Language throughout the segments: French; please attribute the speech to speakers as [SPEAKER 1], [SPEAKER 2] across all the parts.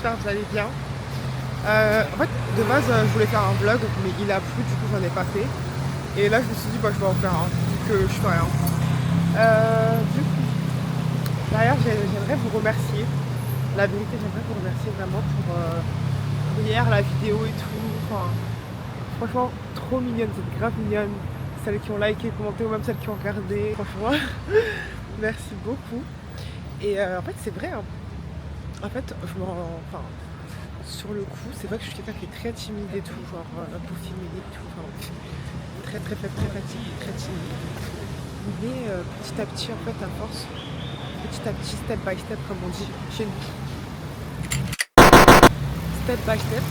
[SPEAKER 1] j'espère que vous allez bien. En fait, de base, je voulais faire un vlog, mais il a plu, du coup, j'en ai pas fait. Et là, je me suis dit, bah, je vais en faire un, vu que je fais rien. Du coup, d'ailleurs, j'aimerais vous remercier. La vérité, j'aimerais vous remercier vraiment pour hier, la vidéo et tout. Enfin, franchement, trop mignonne, vous êtes grave mignonne. Celles qui ont liké, commenté, ou même celles qui ont regardé. Franchement, merci beaucoup. Et en fait, c'est vrai. Hein. En fait, enfin, sur le coup, c'est vrai que je suis quelqu'un qui est très timide et tout, genre pour filmer et tout. Enfin, très fatiguée, très timide. Mais petit à petit, en fait, à force, petit à petit, step by step, comme on dit chez nous. Step by step,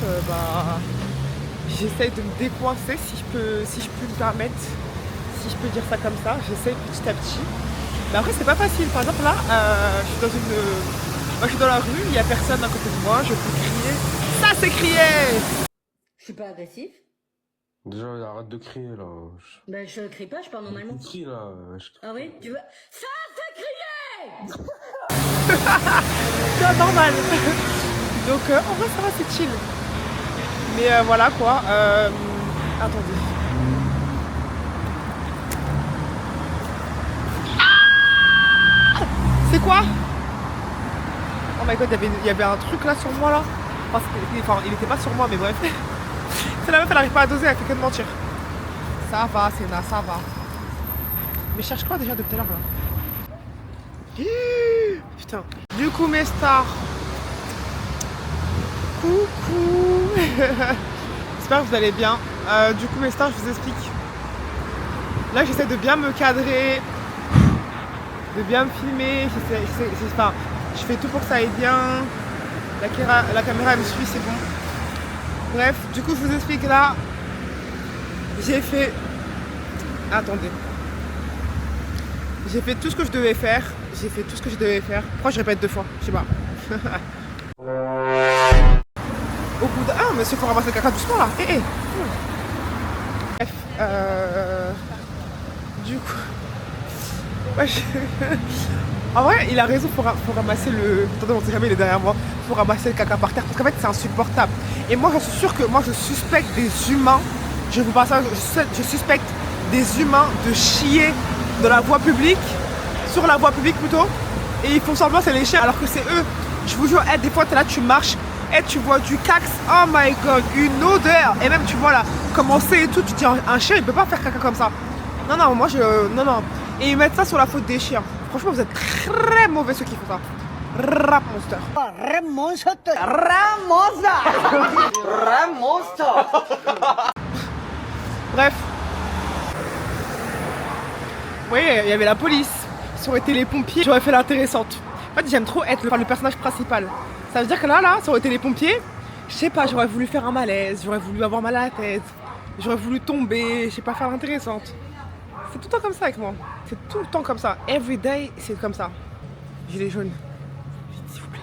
[SPEAKER 1] j'essaye de me décoincer si je peux me permettre, si je peux dire ça comme ça. J'essaye petit à petit. Mais après, c'est pas facile. Par exemple, là, je suis dans la rue, il n'y a personne à côté de moi, je peux crier. Ça, c'est crier!
[SPEAKER 2] Je suis pas agressif.
[SPEAKER 3] Déjà, arrête de crier là.
[SPEAKER 2] Ben, je crie pas, je parle normalement.
[SPEAKER 3] Tu cries là.
[SPEAKER 2] Ah oui, tu veux. Ça, c'est crier!
[SPEAKER 1] C'est normal. Donc, en vrai, ça va, c'est chill. Mais voilà quoi. Attendez. C'est quoi? Oh my god, il y avait un truc là sur moi là. Enfin, il était pas sur moi, mais bref. C'est la meuf, elle arrive pas à doser, elle fait que de mentir. Ça va, Sénat, ça va. Mais je cherche quoi déjà depuis tout à l'heure là? Putain. Du coup, mes stars. Coucou. J'espère que vous allez bien. Du coup, mes stars, je vous explique. Là, j'essaie de bien me cadrer, de bien me filmer. Enfin, je fais tout pour que ça aille bien. La caméra elle me suit, c'est bon. Bref, du coup, je vous explique là. J'ai fait. Attendez. J'ai fait tout ce que je devais faire. Pourquoi je répète deux fois? Je sais pas. Au bout de... Ah, monsieur, faut ramasser le caca doucement là. Bref, du coup... Ouais, en vrai, il a raison, faut ramasser le... Attendez, on sait jamais, il est derrière moi. Faut ramasser le caca par terre, parce qu'en fait, c'est insupportable. Et moi, j'en suis sûre que moi, je suspecte des humains, je vous parle ça, je suspecte des humains de chier dans la voie publique, sur la voie publique plutôt, et ils font semblant c'est les chiens, alors que c'est eux. Je vous jure, des fois, t'es là, tu marches, et tu vois du cax, oh my god, une odeur. Et même tu vois là, commencer et tout, tu te dis un chien il peut pas faire caca comme ça. Non, moi non. Et ils mettent ça sur la faute des chiens. Franchement, vous êtes très mauvais ceux qui font ça. Rap monster. Bref. Vous voyez, il y avait la police. Ça aurait été les pompiers, j'aurais fait l'intéressante. En fait, j'aime trop être le personnage principal. Ça veut dire que là, ça aurait été les pompiers. Je sais pas, j'aurais voulu faire un malaise, j'aurais voulu avoir mal à la tête, j'aurais voulu tomber, je sais pas, faire l'intéressante. C'est tout le temps comme ça avec moi. C'est tout le temps comme ça. Every day, c'est comme ça. Gilet jaune. Vite, s'il vous plaît.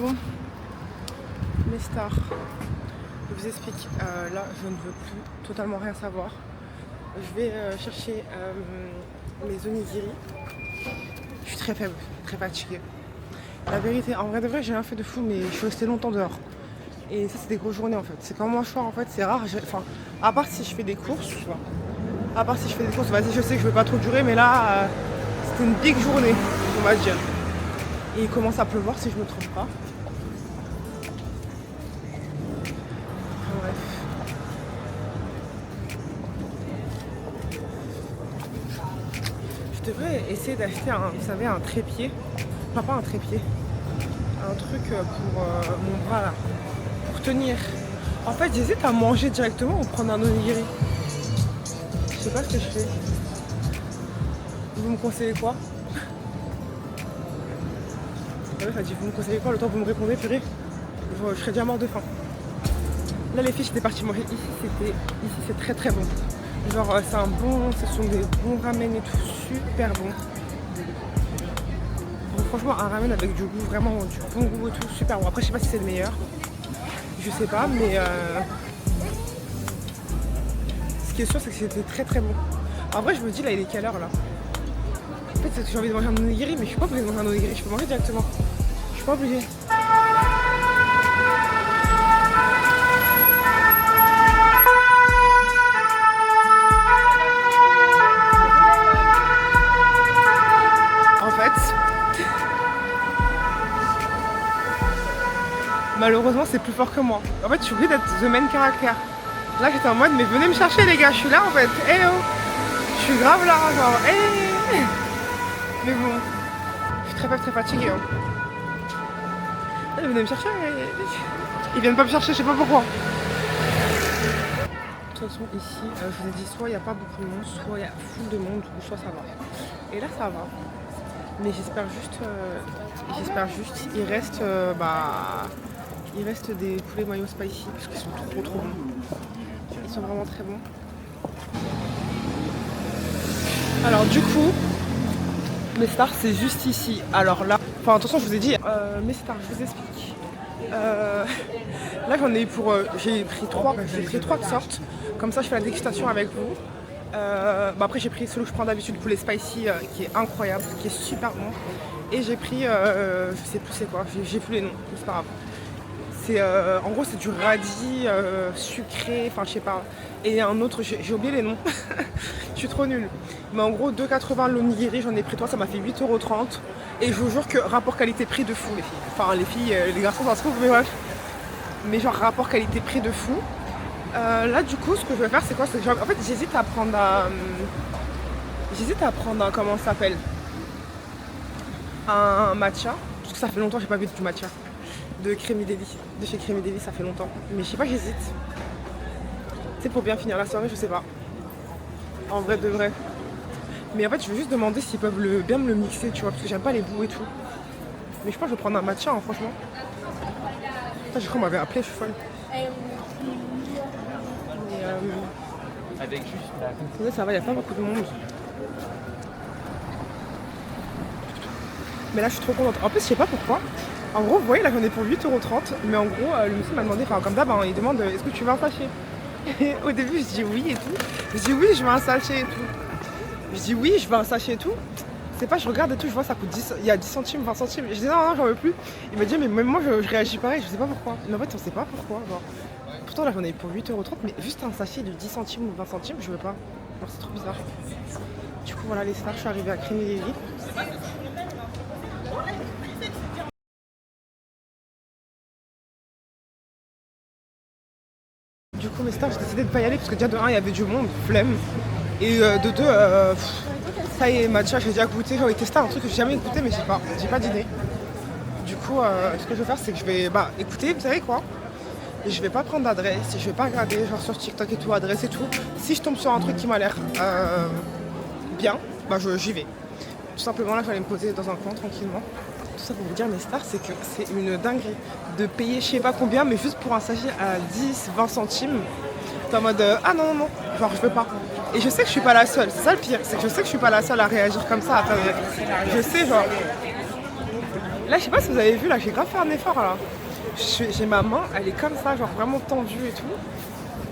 [SPEAKER 1] Bon, mes stars, je vous explique, là je ne veux plus totalement rien savoir. Je vais chercher mes onigiri. Je suis très faible, très fatiguée. La vérité, en vrai de vrai, j'ai rien fait de fou, mais je suis restée longtemps dehors. Et ça, c'est des grosses journées en fait. C'est quand moi je sors en fait, c'est rare. Enfin, à part si je fais des courses, tu vois. À part si je fais des courses, vas-y, je sais que je vais pas trop durer, mais là, c'était une big journée, on va dire. Et il commence à pleuvoir si je me trompe pas. Bref. Je devrais essayer d'acheter vous savez, un trépied. Enfin, pas un trépied. Un truc pour mon bras là. Pour tenir. En fait, j'hésite à manger directement ou prendre un onigiri. Je sais pas ce que je fais. vous me conseillez quoi? La meuf a dit vous me conseillez quoi? Le temps que vous me répondez, purée, je serais déjà mort de faim. Là les filles j'étais partie manger ici, c'est très très bon. Genre c'est un bon, ce sont des bons ramen et tout, super bon. Donc, franchement un ramen avec du goût, vraiment du bon goût et tout, super bon. Après je sais pas si c'est le meilleur, je sais pas, mais ce qui est sûr c'est que c'était très très bon. En vrai je me dis là il est quelle heure là? En fait c'est que j'ai envie de manger un onigiri, mais je suis pas obligée de manger un onigiri, je peux manger directement. Je suis pas obligée. Malheureusement c'est plus fort que moi. En fait je suis obligée d'être the main caractère. Là j'étais en mode mais venez me chercher les gars, je suis là en fait. Eh oh, je suis grave là, genre eh. Mais bon, je suis très fatiguée. Hein. Allez, venez me chercher. Ils viennent pas me chercher, je sais pas pourquoi. De toute façon ici, je vous ai dit soit il n'y a pas beaucoup de monde, soit il y a full de monde, ou soit ça va. Et là ça va. Mais j'espère juste, il reste des poulets mayo spicy parce qu'ils sont trop bons. Ils sont vraiment très bons. Alors du coup, mes stars c'est juste ici. Alors là, enfin attention je vous ai dit, mes stars je vous explique. Là j'en ai eu pour, j'ai pris trois de sorte. Comme ça je fais la dégustation avec vous. Après j'ai pris celui que je prends d'habitude, poulet spicy qui est incroyable, qui est super bon. Et j'ai pris, je sais plus c'est quoi, j'ai plus les noms, c'est pas grave. C'est en gros c'est du radis sucré, enfin je sais pas. Et un autre, j'ai oublié les noms, je suis trop nulle. Mais en gros 2,80 l'onigiri, j'en ai pris 3, ça m'a fait 8,30 €. Et je vous jure que rapport qualité-prix de fou les filles. Enfin les filles, les garçons ça se trouve, mais bref. Mais genre rapport qualité-prix de fou. Là du coup ce que je vais faire c'est quoi? En fait j'hésite à prendre un, comment ça s'appelle? Un matcha. Parce que ça fait longtemps que j'ai pas vu du matcha. De Crémy Deli, de chez Crémy Deli, ça fait longtemps. Mais je sais pas, j'hésite. C'est pour bien finir la soirée, je sais pas. En vrai de vrai. Mais en fait je veux juste demander s'ils peuvent bien me le mixer, tu vois, parce que j'aime pas les bouts et tout. Mais je pense que je vais prendre un matcha, hein, franchement. Putain, j'ai cru qu'on m'avait appelé, je suis folle.
[SPEAKER 4] Avec juste la...
[SPEAKER 1] Ça va, il n'y a pas beaucoup de monde. Mais là je suis trop contente. En plus je sais pas pourquoi. En gros vous voyez là j'en ai pour 8,30 €. Mais en gros le monsieur m'a demandé, enfin comme d'hab, il demande est-ce que tu veux un sachet? Et au début je dis oui et tout. Je dis oui je veux un sachet et tout. Je dis oui je veux un sachet et tout. C'est pas je regarde et tout, je vois ça coûte 10, il y a 10 centimes, 20 centimes. Je dis non j'en veux plus. Il m'a dit mais même moi je réagis pareil, je sais pas pourquoi. Mais en fait on sait pas pourquoi. Genre. Pourtant là j'en ai pour 8,30 €, mais juste un sachet de 10 centimes ou 20 centimes je veux pas. Genre c'est trop bizarre. Du coup voilà les stars, je suis arrivée à Crémy Deli. Du coup mes stars j'ai décidé de pas y aller parce que déjà de 1 il y avait du monde, flemme. Et de 2, ça y est matcha j'ai déjà goûté, j'ai envie de tester un truc que j'ai jamais goûté mais j'ai pas d'idée. Du coup ce que je vais faire c'est que je vais écoutez vous savez quoi, je vais pas prendre d'adresse, je vais pas regarder genre sur TikTok et tout, adresse et tout. Si je tombe sur un truc qui m'a l'air bien, j'y vais. Tout simplement là je vais aller me poser dans un coin tranquillement. Tout ça pour vous dire mes stars c'est que c'est une dinguerie de payer je sais pas combien mais juste pour un sachet à 10-20 centimes. T'es en mode ah non, genre je veux pas. Et je sais que je suis pas la seule, c'est ça le pire, c'est que je sais que je suis pas la seule à réagir comme ça. Attendez, je sais genre. Là je sais pas si vous avez vu là, j'ai grave fait un effort là. J'ai ma main, elle est comme ça, genre vraiment tendue et tout.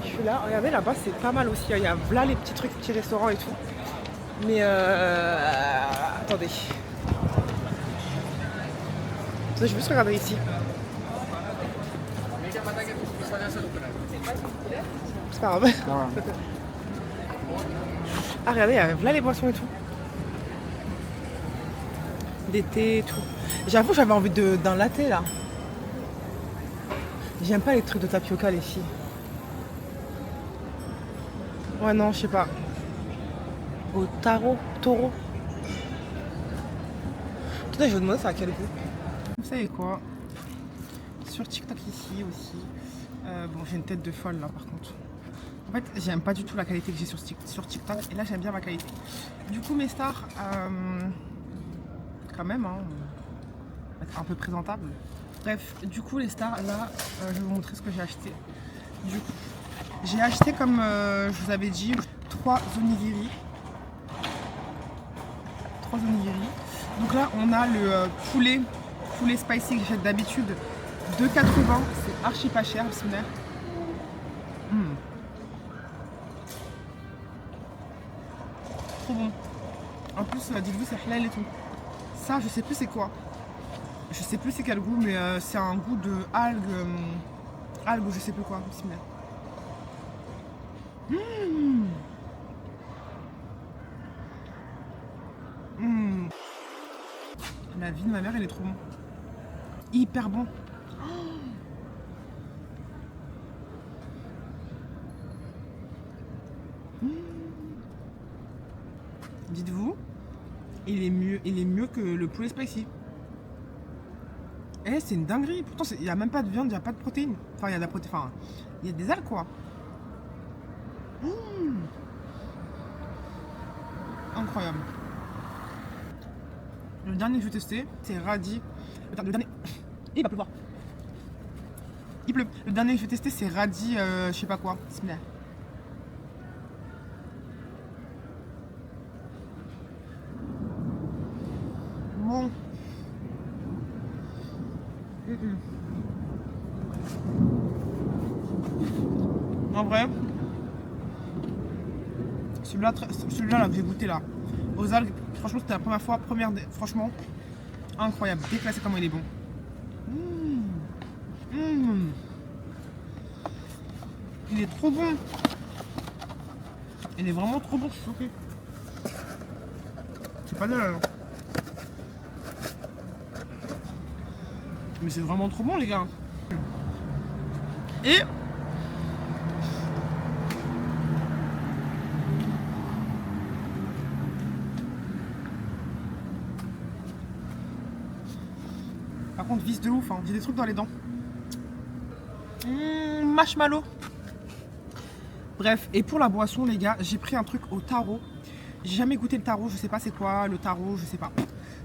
[SPEAKER 1] Je suis là, regardez là-bas c'est pas mal aussi, il y a là les petits trucs, petits restaurants et tout. Mais attendez. Je vais juste regarder ici. C'est pas grave. Ah regardez, là les boissons et tout. Des thés et tout. J'avoue j'avais envie d'un latte là. J'aime pas les trucs de tapioca les filles. Ouais non je sais pas. Au taureau. Attendez je vais demander ça à quel goût. Vous savez quoi? Sur TikTok ici aussi. Bon j'ai une tête de folle là par contre. En fait, j'aime pas du tout la qualité que j'ai sur TikTok. Et là, j'aime bien ma qualité. Du coup, mes stars, quand même, hein, être un peu présentable. Bref, du coup, les stars, là, je vais vous montrer ce que j'ai acheté. Du coup, j'ai acheté, comme je vous avais dit, 3 onigiri. 3 onigiri. Donc là, on a le poulet spicy que j'achète d'habitude, 2,80. C'est archi pas cher, bismillah. Trop bon. En plus, dites-vous, c'est halal et tout. Ça, je sais plus c'est quoi. Je sais plus c'est quel goût, mais c'est un goût de algues. Algues ou je sais plus quoi. Bismillah. La vie de ma mère, elle est trop bon. Hyper bon. Dites-vous, il est mieux que le poulet spicy. Eh, c'est une dinguerie. Pourtant, il n'y a même pas de viande, il n'y a pas de protéines. Enfin, il y a de la protéine. Enfin, il y a des algues, quoi. Incroyable. Le dernier que je vais tester, c'est radis. Le dernier. Il va pleuvoir. Il pleut. Le dernier que je vais tester, c'est radis, je sais pas quoi. Bismillah. Bon. En vrai, celui-là là, que j'ai goûté là, aux algues, franchement c'était la première fois, franchement, incroyable, déclassé comment il est bon. Il est trop bon. Il est vraiment trop bon, je suis choquée. C'est pas de là. Mais c'est vraiment trop bon les gars. Et par contre vis de ouf, hein. J'ai des trucs dans les dents. Marshmallow. Bref, et pour la boisson les gars, j'ai pris un truc au taro. J'ai jamais goûté le taro, je sais pas c'est quoi le taro, je sais pas.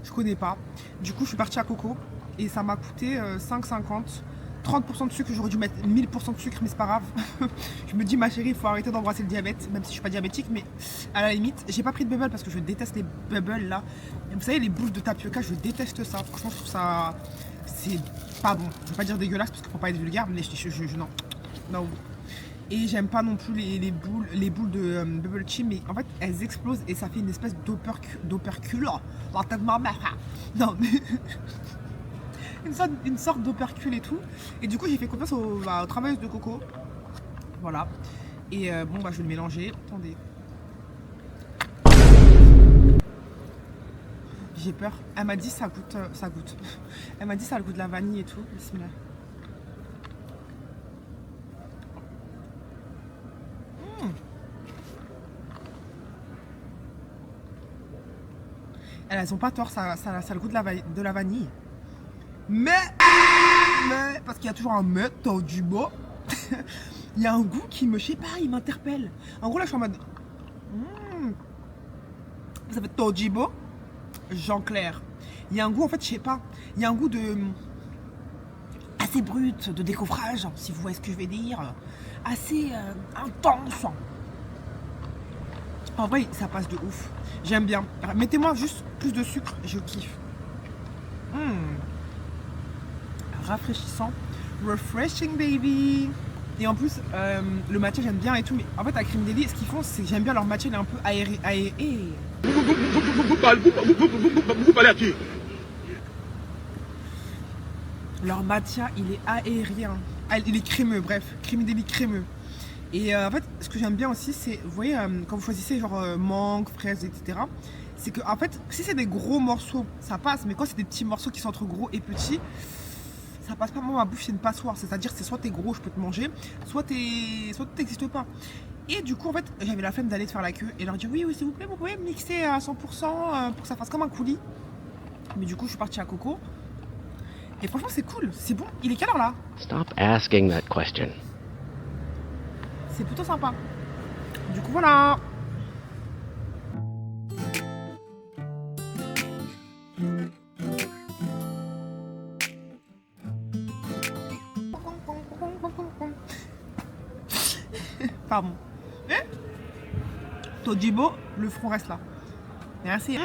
[SPEAKER 1] Je connais pas. Du coup je suis partie à Coco et ça m'a coûté 5,50. 30% de sucre, j'aurais dû mettre 1000% de sucre, mais c'est pas grave. Je me dis ma chérie, il faut arrêter d'embrasser le diabète, même si je suis pas diabétique, mais à la limite, j'ai pas pris de bubble parce que je déteste les bubbles là. Et vous savez, les boules de tapioca, je déteste ça. Franchement, je trouve ça, c'est pas bon. Je vais pas dire dégueulasse parce qu'il faut pas être vulgaire, mais non. Et j'aime pas non plus les boules de bubble tea, mais en fait, elles explosent et ça fait une espèce d'opercule. La tête de ma mère. Non, mais une sorte d'opercule et tout. Et du coup, j'ai fait confiance au travailleuse de Coco. Voilà. Et bon, bah, je vais le mélanger. Attendez. J'ai peur. Elle m'a dit ça goûte. Elle m'a dit ça a le goût de la vanille et tout. Bismillah. Elles ont pas tort, ça a le goût de la vanille. Mais parce qu'il y a toujours un mais, t'as du beau. Il y a un goût qui me, je sais pas, il m'interpelle. En gros là je suis en mode ça fait Tojibo, Jean Clair. Il y a un goût en fait, je sais pas, il y a un goût de assez brut, de décoffrage, si vous voyez ce que je vais dire, assez intense. En vrai ça passe de ouf, j'aime bien. Mettez-moi juste plus de sucre, je kiffe. Rafraîchissant, refreshing baby. Et en plus le matcha j'aime bien et tout, mais en fait à Cream Deli ce qu'ils font c'est que j'aime bien leur matcha, il est un peu aéré.
[SPEAKER 5] Vous parlez à qui?
[SPEAKER 1] Leur matcha il est aérien, il est crémeux, bref, Cream Deli crémeux. Et en fait ce que j'aime bien aussi c'est, vous voyez quand vous choisissez genre mangue, fraise, etc. C'est que en fait si c'est des gros morceaux ça passe, mais quand c'est des petits morceaux qui sont entre gros et petits, ça passe pas. Moi ma bouffe c'est une passoire, c'est-à-dire c'est soit t'es gros je peux te manger, soit t'existes pas. Et du coup en fait j'avais la flemme d'aller te faire la queue et leur dire oui s'il vous plaît vous pouvez mixer à 100% pour que ça fasse comme un coulis. Mais du coup je suis partie à Coco et franchement c'est cool, c'est bon. Il est quelle heure là?
[SPEAKER 6] Stop asking that question.
[SPEAKER 1] C'est plutôt sympa. Du coup, voilà. Pardon. Tojibo, le front reste là. Merci.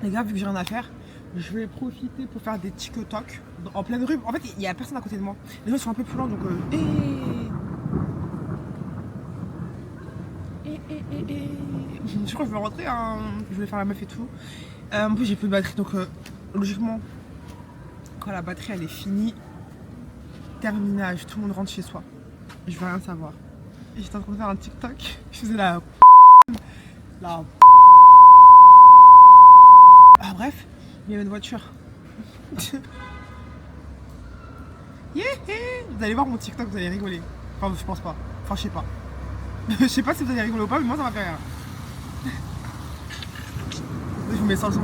[SPEAKER 1] Les gars, vu que j'ai rien à faire, je vais profiter pour faire des TikTok en pleine rue. En fait, il y a personne à côté de moi. Les gens sont un peu plus lents, donc... Je crois que je vais rentrer, hein. Je vais faire la meuf et tout. En plus, j'ai plus de batterie, donc logiquement, quand la batterie elle est finie, terminage, tout le monde rentre chez soi. Je vais rien savoir. Et j'étais en train de faire un TikTok. Je faisais la... Ah bref, il y avait une voiture. Yeah. Vous allez voir mon TikTok, vous allez rigoler. Enfin, je pense pas. Enfin, je sais pas. Je sais pas si vous allez rigoler ou pas, mais moi ça m'a fait rire. Je vous mets sans le son.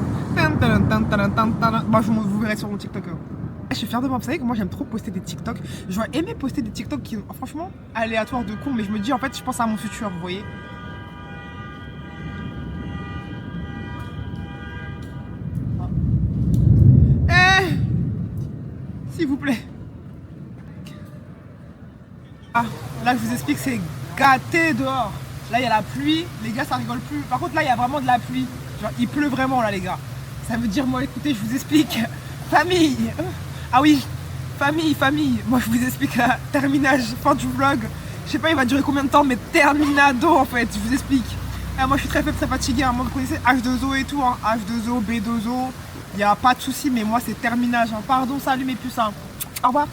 [SPEAKER 1] Moi, vous verrez sur mon TikTok. Je suis fière de moi. Vous savez que moi j'aime trop poster des TikTok. J'aurais aimé poster des TikTok qui, franchement, aléatoires de con, mais je me dis en fait, je pense à mon futur, vous voyez. S'il vous plaît. Ah, là je vous explique, c'est gâté dehors. Là il y a la pluie, les gars ça rigole plus. Par contre là il y a vraiment de la pluie. Genre il pleut vraiment là les gars. Ça veut dire moi écoutez je vous explique. Famille. Ah oui, famille. Moi je vous explique la terminage, fin du vlog. Je sais pas il va durer combien de temps mais terminado en fait, je vous explique. Moi je suis très faible, très fatiguée, hein. Moi vous connaissez H2O et tout, hein. H2O, B2O. Il n'y a pas de souci mais moi c'est terminage, hein. Pardon, salut mes puces, hein. Au revoir.